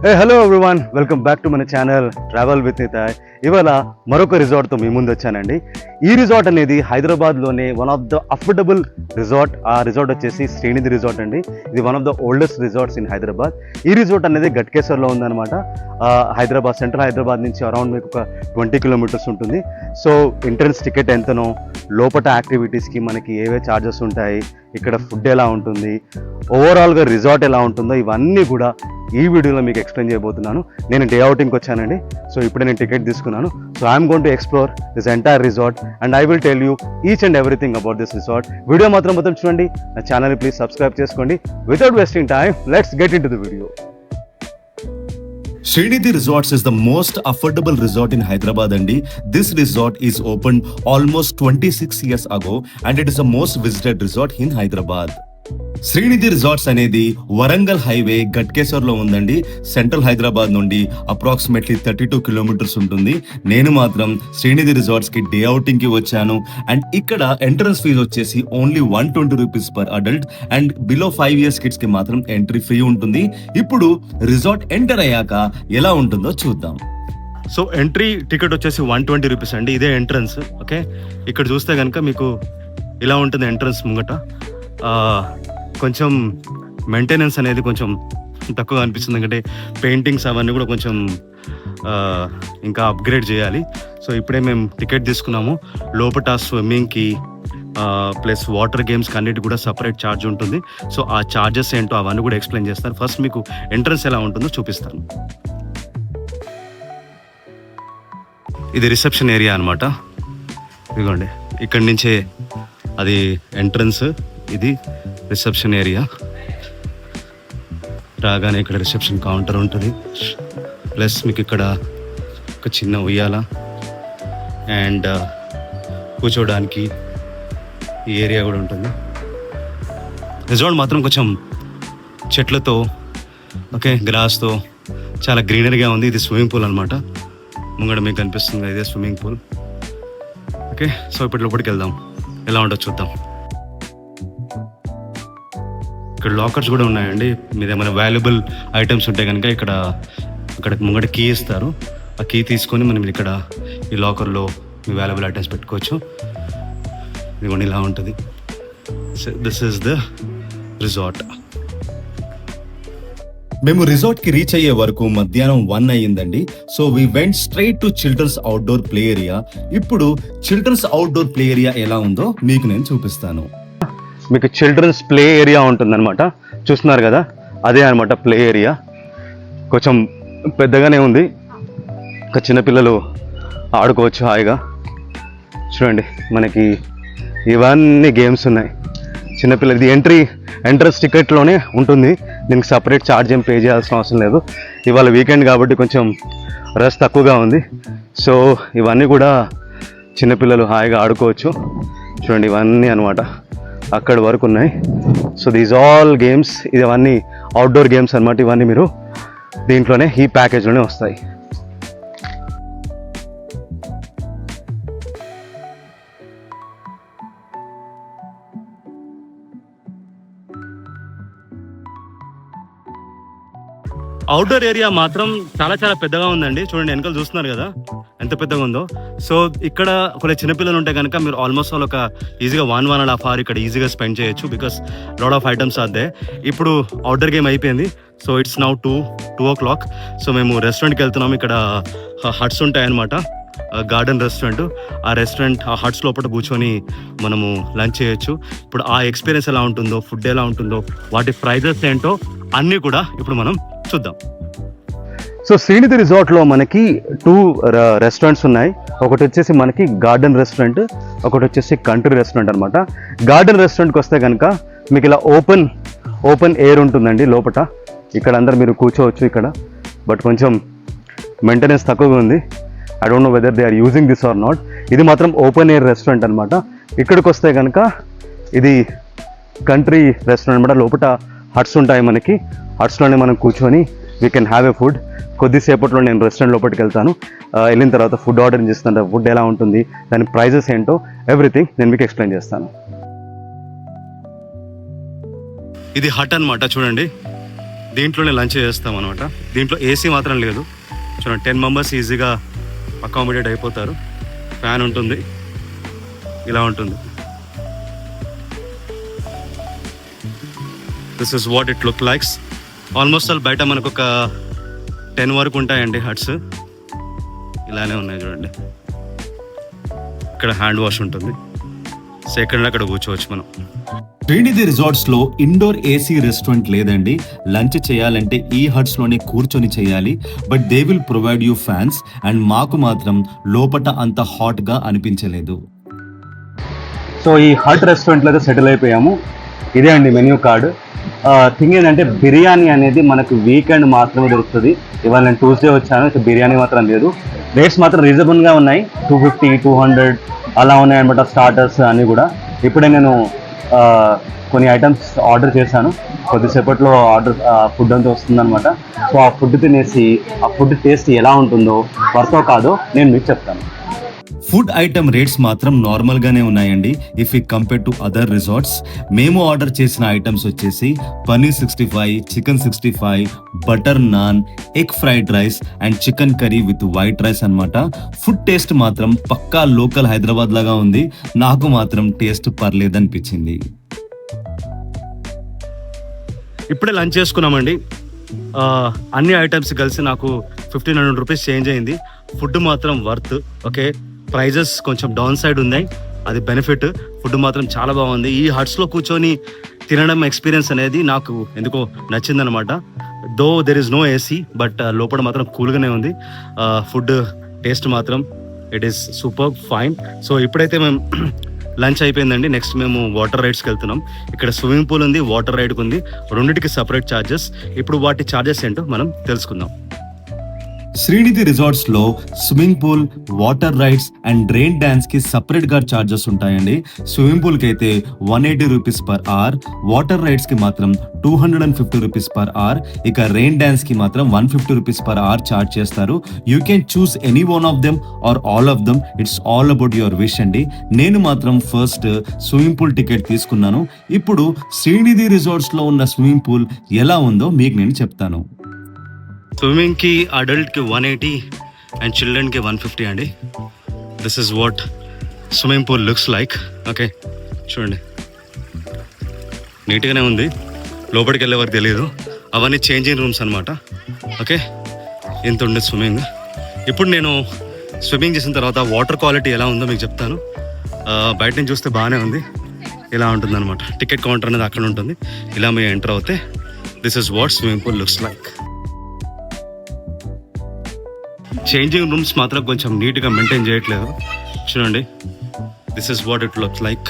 Hello everyone, welcome back to మన channel travel with Nitai. ఇవాళ మరొక రిసార్ట్తో మీ ముందు వచ్చానండి. ఈ రిసార్ట్ అనేది హైదరాబాద్లోనే one of the affordable resort. ఆ రిసార్ట్ వచ్చేసి శ్రీనిధి రిసార్ట్ అండి. ఇది one of the oldest resorts in Hyderabad. ఈ రిసార్ట్ అనేది గట్కేసర్లో ఉందన్నమాట. హైదరాబాద్, సెంట్రల్ హైదరాబాద్ నుంచి అరౌండ్ మీకు ఒక 20 కిలోమీటర్స్ ఉంటుంది. సో ఎంట్రన్స్ టికెట్ ఎంతనో, లోపల యాక్టివిటీస్కి మనకి ఏవే ఛార్జెస్ ఉంటాయి, ఇక్కడ ఫుడ్ ఎలా ఉంటుంది, ఓవరాల్గా రిసార్ట్ ఎలా ఉంటుందో ఇవన్నీ కూడా ఈ వీడియోలో మీకు ఎక్స్ప్లెయిన్ చేయబోతున్నాను. నేను డే అవుటింగ్కి వచ్చానండి. సో ఇప్పుడే నేను టికెట్ తీసుకున్నాను. So I'm going to explore this entire resort and I will tell you each and everything about this resort. Video మొత్తం చూడండి. నా ఛానల్ని ప్లీజ్ సబ్స్క్రైబ్ చేసుకోండి. Without wasting time, let's get in to the video. Srinidhi Resorts is the most affordable resort in Hyderabad andi. This resort is opened almost 26 years ago and it is the most visited resort in Hyderabad. Srinidhi resorts అనేది Warangal highway గట్కేసర్లో ఉందండి. Central Hyderabad నుండి approximately 32 kilometres ఉంటుంది. నేను మాత్రం Srinidhi రిసార్ట్స్కి day అవుటింగ్కి వచ్చాను. And ఇక్కడ entrance fee వచ్చేసి only 120 rupees per adult and below 5 years కిడ్స్కి మాత్రం ఎంట్రీ ఫ్రీ ఉంటుంది. ఇప్పుడు రిసార్ట్ ఎంటర్ అయ్యాక ఎలా ఉంటుందో చూద్దాం. సో ఎంట్రీ టికెట్ వచ్చేసి 120 రూపీస్ అండి. ఇదే ఎంట్రన్స్. ఓకే, ఇక్కడ చూస్తే కనుక మీకు ఇలా ఉంటుంది ఎంట్రన్స్ ముంగట. కొంచెం మెయింటెనెన్స్ అనేది కొంచెం తక్కువ అనిపిస్తుంది, ఎందుకంటే పెయింటింగ్స్ అవన్నీ కూడా కొంచెం ఇంకా అప్గ్రేడ్ చేయాలి. సో ఇప్పుడే మేము టికెట్ తీసుకున్నాము. లోపల స్విమ్మింగ్కి ప్లస్ వాటర్ గేమ్స్కి అన్నిటి కూడా సపరేట్ ఛార్జ్ ఉంటుంది. సో ఆ ఛార్జెస్ ఏంటో అవన్నీ కూడా ఎక్స్ప్లెయిన్ చేస్తాను. ఫస్ట్ మీకు ఎంట్రన్స్ ఎలా ఉంటుందో చూపిస్తాను. ఇది రిసెప్షన్ ఏరియా అనమాట. ఇదిగోండి, ఇక్కడి నుంచే అది ఎంట్రన్స్, ఇది రిసెప్షన్ ఏరియా. రాగానే ఇక్కడ రిసెప్షన్ కౌంటర్ ఉంటుంది. ప్లస్ మీకు ఇక్కడ ఒక చిన్న ఉయ్యాల అండ్ కూర్చోవడానికి ఈ ఏరియా కూడా ఉంటుంది. రిసార్ట్ మాత్రం కొంచెం చెట్లతో, ఓకే, గ్రాస్తో చాలా గ్రీనరీగా ఉంది. ఇది స్విమ్మింగ్ పూల్ అనమాట. ముంగడ మీకు కనిపిస్తుంది, ఇదే స్విమ్మింగ్ పూల్. ఓకే, సో ఇప్పుడు లోపలికి వెళ్దాం, ఎలా ఉంటుందో చూద్దాం. ఇక్కడ లాకర్స్ కూడా ఉన్నాయండి. మీద ఏమైనా వాల్యుబుల్ ఐటమ్స్ ఉంటే కనుక ఇక్కడ ముంగట కీ ఇస్తారు. ఆ కీ తీసుకొని మనం ఇక్కడ ఈ లాకర్లో మీ వాల్యుబుల్ ఐటమ్స్ పెట్టుకోవచ్చు. ఇదిగోండి, ఇలా ఉంటుంది. This is the resort. మేము రిసార్ట్ కి రీచ్ అయ్యే వరకు మధ్యాహ్నం 1 అయ్యిందండి. So we went straight to children's outdoor play area. ఇప్పుడు చిల్డ్రన్స్ అవుట్డోర్ ప్లే ఏరియా ఎలా ఉందో మీకు నేను చూపిస్తాను. మీకు చిల్డ్రన్స్ ప్లే ఏరియా ఉంటుందన్నమాట. చూస్తున్నారు కదా, అదే అనమాట ప్లే ఏరియా. కొంచెం పెద్దగానే ఉంది. ఇంకా చిన్నపిల్లలు ఆడుకోవచ్చు హాయిగా. చూడండి, మనకి ఇవన్నీ గేమ్స్ ఉన్నాయి. చిన్నపిల్లలది ఎంట్రన్స్ టికెట్లోనే ఉంటుంది. దీనికి సపరేట్ ఛార్జ్ ఏం పే చేయాల్సిన అవసరం లేదు. ఇవాళ వీకెండ్ కాబట్టి కొంచెం రష్ తక్కువగా ఉంది. సో ఇవన్నీ కూడా చిన్నపిల్లలు హాయిగా ఆడుకోవచ్చు. చూడండి, ఇవన్నీ అనమాట అక్కడి వరకు ఉన్నాయి. సో దీస్ ఆల్ గేమ్స్, ఇవన్నీ అవుట్డోర్ గేమ్స్ అనమాట. ఇవన్నీ మీరు దీంట్లోనే, ఈ ప్యాకేజ్లోనే వస్తాయి. అవుట్డోర్ ఏరియా మాత్రం చాలా చాలా పెద్దగా ఉందండి. చూడండి, వెనకాల చూస్తున్నారు కదా ఎంత పెద్దగా ఉందో. సో ఇక్కడ కొన్ని చిన్నపిల్లలు ఉంటే కనుక మీరు ఆల్మోస్ట్ ఒక ఈజీగా 1.5 hour ఇక్కడ ఈజీగా స్పెండ్ చేయొచ్చు. బికాస్ లాట్ ఆఫ్ ఐటమ్స్ అదే. ఇప్పుడు అవుట్డోర్ గేమ్ అయిపోయింది. So it's now 2 o'clock. So మేము రెస్టారెంట్కి వెళ్తున్నాము. ఇక్కడ హట్స్ ఉంటాయన్నమాట, గార్డెన్ రెస్టారెంట్. ఆ రెస్టారెంట్, ఆ హట్స్ లోపల కూర్చొని మనము లంచ్ చేయొచ్చు. ఇప్పుడు ఆ ఎక్స్పీరియన్స్ ఎలా ఉంటుందో, ఫుడ్ ఎలా ఉంటుందో, వాటి ప్రైజెస్ ఏంటో అన్నీ కూడా ఇప్పుడు మనం చూద్దాం. సో శ్రీనిధి రిసార్ట్లో మనకి 2 రెస్టారెంట్స్ ఉన్నాయి. ఒకటి వచ్చేసి మనకి గార్డెన్ రెస్టారెంట్, ఒకటి వచ్చేసి కంట్రీ రెస్టారెంట్ అనమాట. గార్డెన్ రెస్టారెంట్కి వస్తే కనుక మీకు ఇలా ఓపెన్ ఎయిర్ ఉంటుందండి లోపల. ఇక్కడ అందరు మీరు కూర్చోవచ్చు ఇక్కడ. బట్ కొంచెం మెయింటెనెన్స్ తక్కువగా ఉంది. I don't know whether they are using this or not. ఇది మాత్రం ఓపెన్ ఎయిర్ రెస్టారెంట్ అనమాట. ఇక్కడికి వస్తే కనుక ఇది కంట్రీ రెస్టారెంట్ అనమాట. లోపల హట్స్ ఉంటాయి మనకి. హట్స్లోనే మనం కూర్చొని we can have a food. కొద్దిసేపట్లో నేను రెస్టారెంట్ లోపలికి వెళ్తాను. వెళ్ళిన తర్వాత ఫుడ్ ఆర్డర్ చేస్తాను. ఫుడ్ ఎలా ఉంటుంది, దాని ప్రైజెస్ ఏంటో, ఎవ్రీథింగ్ నేను మీకు ఎక్స్ప్లెయిన్ చేస్తాను. ఇది హట్ అనమాట. చూడండి, దీంట్లోనే లంచ్ చేస్తాం అనమాట. దీంట్లో ఏసీ మాత్రం లేదు. చూడండి 10 మెంబర్స్ ఈజీగా అకామిడేట్ అయిపోతారు. ఫ్యాన్ ఉంటుంది, ఇలా ఉంటుంది. This is what it look likes. Almost all బయట మనకు ఒక 10 వరకు ఉంటాయండి హట్స్. ఇలానే ఉన్నాయి చూడండి. ఇక్కడ హ్యాండ్ వాష్ ఉంటుంది. సో ఎక్కడైనా అక్కడ కూర్చోవచ్చు మనం. శ్రీనిధి రిసార్ట్స్ లో ఇండోర్ ఏసీ రెస్టారెంట్ లేదండి. లంచ్ చేయాలంటే ఈ హట్స్ లోనే కూర్చొని చేయాలి. But they will provide you fans. And మాకు మాత్రం లోపట అంత హాట్ గా అనిపించలేదు. సో ఈ హట్ రెస్టారెంట్లో అయితే సెటిల్ అయిపోయాము. ఇదే అండి మెన్యూ కార్డు. థింగ్ ఏంటంటే బిర్యానీ అనేది మనకు వీకెండ్ మాత్రమే దొరుకుతుంది. ఇవాళ నేను ట్యూస్డే వచ్చాను, సో బిర్యానీ మాత్రం లేదు. రేట్స్ మాత్రం రీజనబుల్గా ఉన్నాయి. 250, 200 అలా ఉన్నాయి అనమాట స్టార్టర్స్ అన్నీ కూడా. ఇప్పుడే నేను కొన్ని ఐటమ్స్ ఆర్డర్ చేశాను. కొద్దిసేపట్లో ఫుడ్ అంతా వస్తుందన్నమాట. సో ఆ ఫుడ్ తినేసి ఆ ఫుడ్ టేస్ట్ ఎలా ఉంటుందో వర్తో కాదో నేను మీకు చెప్తాను. ఫుడ్ ఐటమ్ రేట్స్ మాత్రం నార్మల్ గానే ఉన్నాయండి if you compare to other resorts. మేము ఆర్డర్ చేసిన ఐటమ్స్ వచ్చేసి paneer 65, chicken 65, butter non, egg fried rice and chicken curry with white rice అన్నమాట. ఫుడ్ టేస్ట్ మాత్రం పక్కా లోకల్ హైదరాబాద్ లాగా ఉంది. నాకు మాత్రం టేస్ట్ పర్లేదనిపించింది. ఇప్పుడే లంచ్ చేసుకున్నామండి. అన్ని ఐటమ్స్ కలిసి నాకు 1500 రూపీస్ చేంజ్ అయింది. ఫుడ్ మాత్రం వర్త్. ఓకే, ప్రైజెస్ కొంచెం డౌన్ సైడ్ ఉన్నాయి, అది బెనిఫిట్. ఫుడ్ మాత్రం చాలా బాగుంది. ఈ హట్స్లో కూర్చొని తినడం ఎక్స్పీరియన్స్ అనేది నాకు ఎందుకో నచ్చిందనమాట. Though there is no AC, but లోపల మాత్రం కూల్గానే ఉంది. ఫుడ్ టేస్ట్ మాత్రం it is super fine. So ఇప్పుడైతే మేము లంచ్ అయిపోయిందండి. నెక్స్ట్ మేము వాటర్ రైడ్స్కి వెళ్తున్నాం. ఇక్కడ స్విమ్మింగ్ పూల్ ఉంది, వాటర్ రైడ్కి ఉంది. రెండింటికి సపరేట్ ఛార్జెస్. ఇప్పుడు వాటి ఛార్జెస్ ఏంటో మనం తెలుసుకుందాం. శ్రీనిధి రిసార్ట్స్ లో swimming pool, water rides and rain dance కి సపరేట్ గా చార్జెస్ ఉంటాయండి. స్విమ్మింగ్ పూల్ కి అయితే 180 rupees per hour, water rides కి మాత్రం 250 రూపీస్ పర్ అవర్, ఇక రెయిన్ డాన్స్ కి మాత్రం 150 రూపీస్ పర్ అవర్ చార్జ్ చేస్తారు. You can choose any one of them or all of them. It's all about your wish అండి. నేను మాత్రం ఫస్ట్ స్విమ్మింగ్ పూల్ టికెట్ తీసుకున్నాను. ఇప్పుడు శ్రీనిధి రిసార్ట్స్ లో ఉన్న స్విమ్మింగ్ పూల్ ఎలా ఉందో మీకు నేను చెప్తాను. స్విమ్మింగ్కి అడల్ట్కి 180 అండ్ చిల్డ్రన్కి 150 అండి. This is what swimming pool looks like. Okay, చూడండి నీట్గానే ఉంది. లోపలికి వెళ్ళే వరకు తెలియదు. అవన్నీ చేంజింగ్ రూమ్స్ అనమాట. ఓకే, ఎంత ఉండే స్విమ్మింగ్. ఇప్పుడు నేను స్విమ్మింగ్ చేసిన తర్వాత వాటర్ క్వాలిటీ ఎలా ఉందో మీకు చెప్తాను. బయట నుంచి చూస్తే బాగానే ఉంది. ఇలా ఉంటుంది అనమాట. టికెట్ కౌంటర్ అనేది అక్కడ ఉంటుంది. ఇలా మీరు ఎంటర్ అవుతే this is what swimming pool looks like. Changing rooms మాత్రం కొంచెం నీట్గా మెయింటైన్ చేయట్లేదు. చూడండి, this is what it looks like.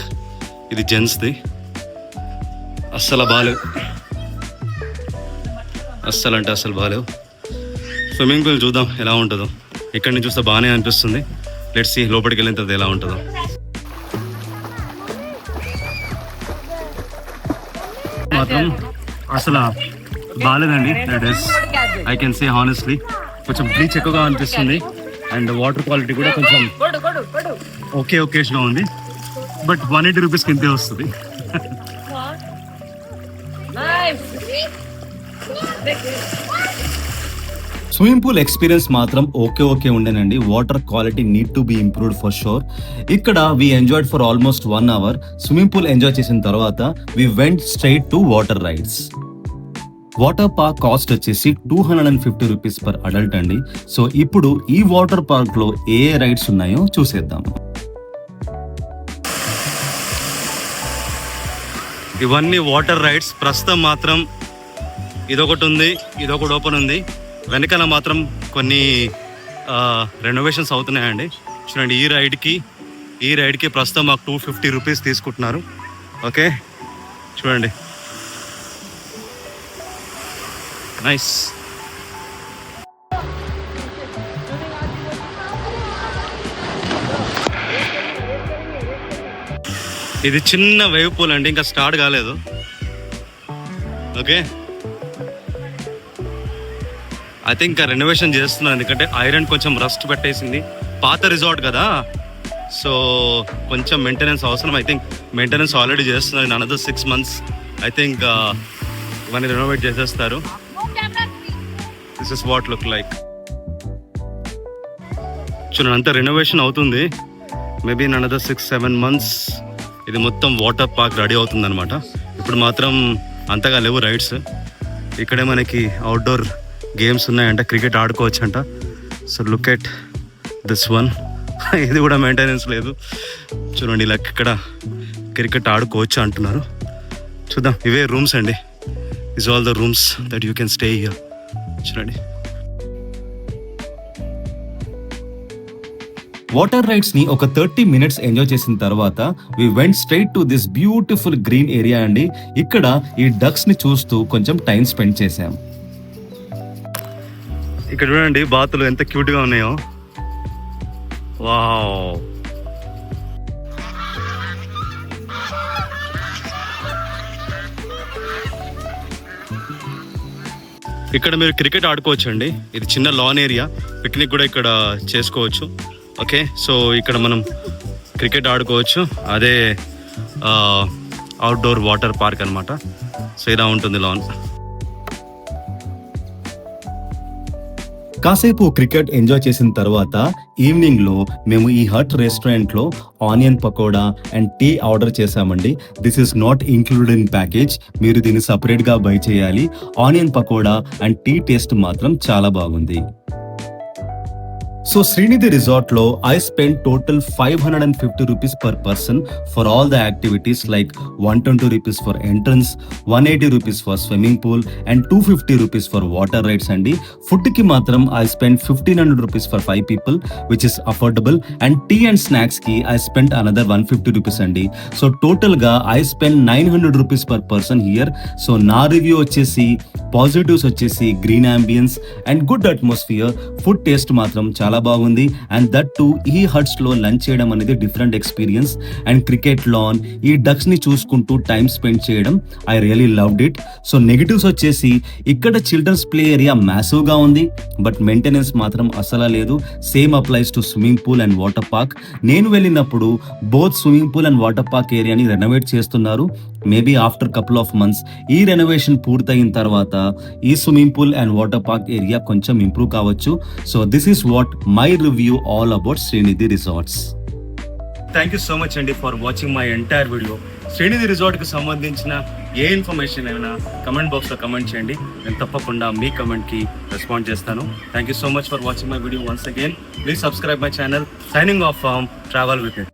ఇది జెంట్స్ది. అస్సలు బాగాలేవు, అస్సలు అంటే అస్సలు బాగాలేవు. స్విమ్మింగ్ పూల్ చూద్దాం ఎలా ఉంటుందో. ఇక్కడి నుంచి చూస్తే బాగానే అనిపిస్తుంది. లెట్స్ సీ లోపలికి వెళ్ళిన తర్వాత ఎలా ఉంటుందో. మాత్రం అసలు బాగాలేదండి. That is I can say honestly. కొంచెం బ్లీచ్ ఎక్కువగా అనిపిస్తుంది. అండ్ వాటర్ క్వాలిటీ కూడా కొంచెం ఓకేష్గా ఉంది. బట్ 180 రూపీస్కి ఇంతే వస్తుంది. స్విమ్మింగ్ పూల్ ఎక్స్పీరియన్స్ మాత్రం ఓకే ఉండేనండి. Water quality need to be improved for sure. ఇక్కడ we enjoyed for almost 1 hour. Swimming pool enjoy చేసిన తర్వాత we went straight to water rides. Water park cost వచ్చేసి 250 రూపీస్ పర్ అడల్ట్ అండి. So ఇప్పుడు ఈ water park లో ఏ rides ఉన్నాయో చూసేద్దాం. ఇవన్నీ వాటర్ రైడ్స్. ప్రస్తుతం మాత్రం ఇదొకటి ఉంది, ఇదొకటి ఓపెన్ ఉంది. వెనకాల మాత్రం కొన్ని రెనోవేషన్స్ అవుతున్నాయండి. చూడండి, ఈ రైడ్కి ప్రస్తుతం మాకు 250 రూపీస్ తీసుకుంటున్నారు. ఓకే, చూడండి, నైస్. ఇది చిన్న వేవ్ పూల్ అండి, ఇంకా స్టార్ట్ కాలేదు. ఓకే, ఐ థింక్ ఇంకా రెనోవేషన్ చేస్తున్నారు. ఎందుకంటే ఐరన్ కొంచెం రస్ట్ పెట్టేసింది. పాత రిసార్ట్ కదా, సో కొంచెం మెయింటెనెన్స్ అవసరం. ఐ థింక్ మెయింటెనెన్స్ ఆల్రెడీ చేస్తున్నారు. In another 6 months I think ఇవన్నీ రెనోవేట్ చేసేస్తారు. This is what look like. చూడండి అంతా రెనోవేషన్ అవుతుంది. మేబీ ఇన్ అనదర్ 6-7 months ఇది మొత్తం వాటర్ పార్క్ రెడీ అవుతుంది అనమాట. ఇప్పుడు మాత్రం అంతగా లేవు రైడ్స్. ఇక్కడే మనకి అవుట్డోర్ గేమ్స్ ఉన్నాయంట, క్రికెట్ ఆడుకోవచ్చు అంట. So look at this one. ఇది కూడా మెయింటెనెన్స్ లేదు. చూడండి ఇలా ఇక్కడ క్రికెట్ ఆడుకోవచ్చు అంటున్నారు. చూద్దాం. ఇవే రూమ్స్ అండి. Is all the rooms that you can stay here. చూడండి. వాటర్ రైడ్స్ ని ఒక 30 minutes ఎంజాయ్ చేసిన తర్వాత we went straight to this beautiful green area అండి. ఇక్కడ ఈ డక్స్ ని చూస్తూ కొంచెం టైం స్పెండ్ చేశాం. ఇక్కడ చూడండి బాతులు ఎంత క్యూట్ గా ఉన్నాయో. వావ్. ఇక్కడ మీరు క్రికెట్ ఆడుకోవచ్చు అండి. ఇది చిన్న లాన్ ఏరియా, పిక్నిక్ కూడా ఇక్కడ చేసుకోవచ్చు. ఓకే, సో ఇక్కడ మనం క్రికెట్ ఆడుకోవచ్చు. అదే అవుట్డోర్ వాటర్ పార్క్ అనమాట. సో ఇలా ఉంటుంది లాన్. కాసేపు క్రికెట్ ఎంజాయ్ చేసిన తర్వాత ఈవినింగ్ లో మేము ఈ హట్ రెస్టారెంట్ లో onion pakoda and tea order చేసామండి. This is not included in package. మీరు దీన్ని సపరేట్ గా బై చేయాలి. Onion pakoda and tea taste మాత్రం చాలా బాగుంది. సో శ్రీనిధి రిసార్ట్ లో I spend total 550 rupees per person for all the activities like 120 rupees ఫర్ entrance, 180 rupees for swimming pool and 250 rupees for water rides అండి. ఫుడ్ కి మాత్రం I spend 1500 rupees for 5 people which is affordable. And tea and snacks కి I spend another 150 rupees అండి. So total గా I spend 900 rupees per person here. So నా review వచ్చేసి positives వచ్చేసి green ambience and good atmosphere. Food taste మాత్రం చాలా బాగుంది. And that too ఈ హట్స్ లో లంచ్ చేయడం అనేది different experience. And cricket lawn, ఈ డక్స్ ని చూసుకుంటూ టైం స్పెండ్ చేయడం I really loved it. So negatives వచ్చేసి ఇక్కడ చిల్డ్రన్స్ ప్లే ఏరియా మ్యాసివ్ గా ఉంది, బట్ మెయింటెనెన్స్ మాత్రం అసలు లేదు. Same applies to swimming pool and water park. నేను వెళ్ళినప్పుడు both swimming pool and water park ఏరియాని రెనోవేట్ చేస్తున్నారు. Maybe after couple of months ఈ రెనోవేషన్ పూర్తయిన తర్వాత ఈ swimming pool and water park area కొంచెం ఇంప్రూవ్ కావచ్చు. So this is what my review all about Srinidhi resorts. Thank you so much అండి for watching my entire video. Srinidhi రిసార్ట్కి సంబంధించిన ఏ ఇన్ఫర్మేషన్ అయినా కమెంట్ బాక్స్లో కమెంట్ చేయండి. నేను తప్పకుండా మీ కమెంట్కి రెస్పాండ్ చేస్తాను. Thank you so much for watching my video once again. Please subscribe my channel. Signing off from travel with it.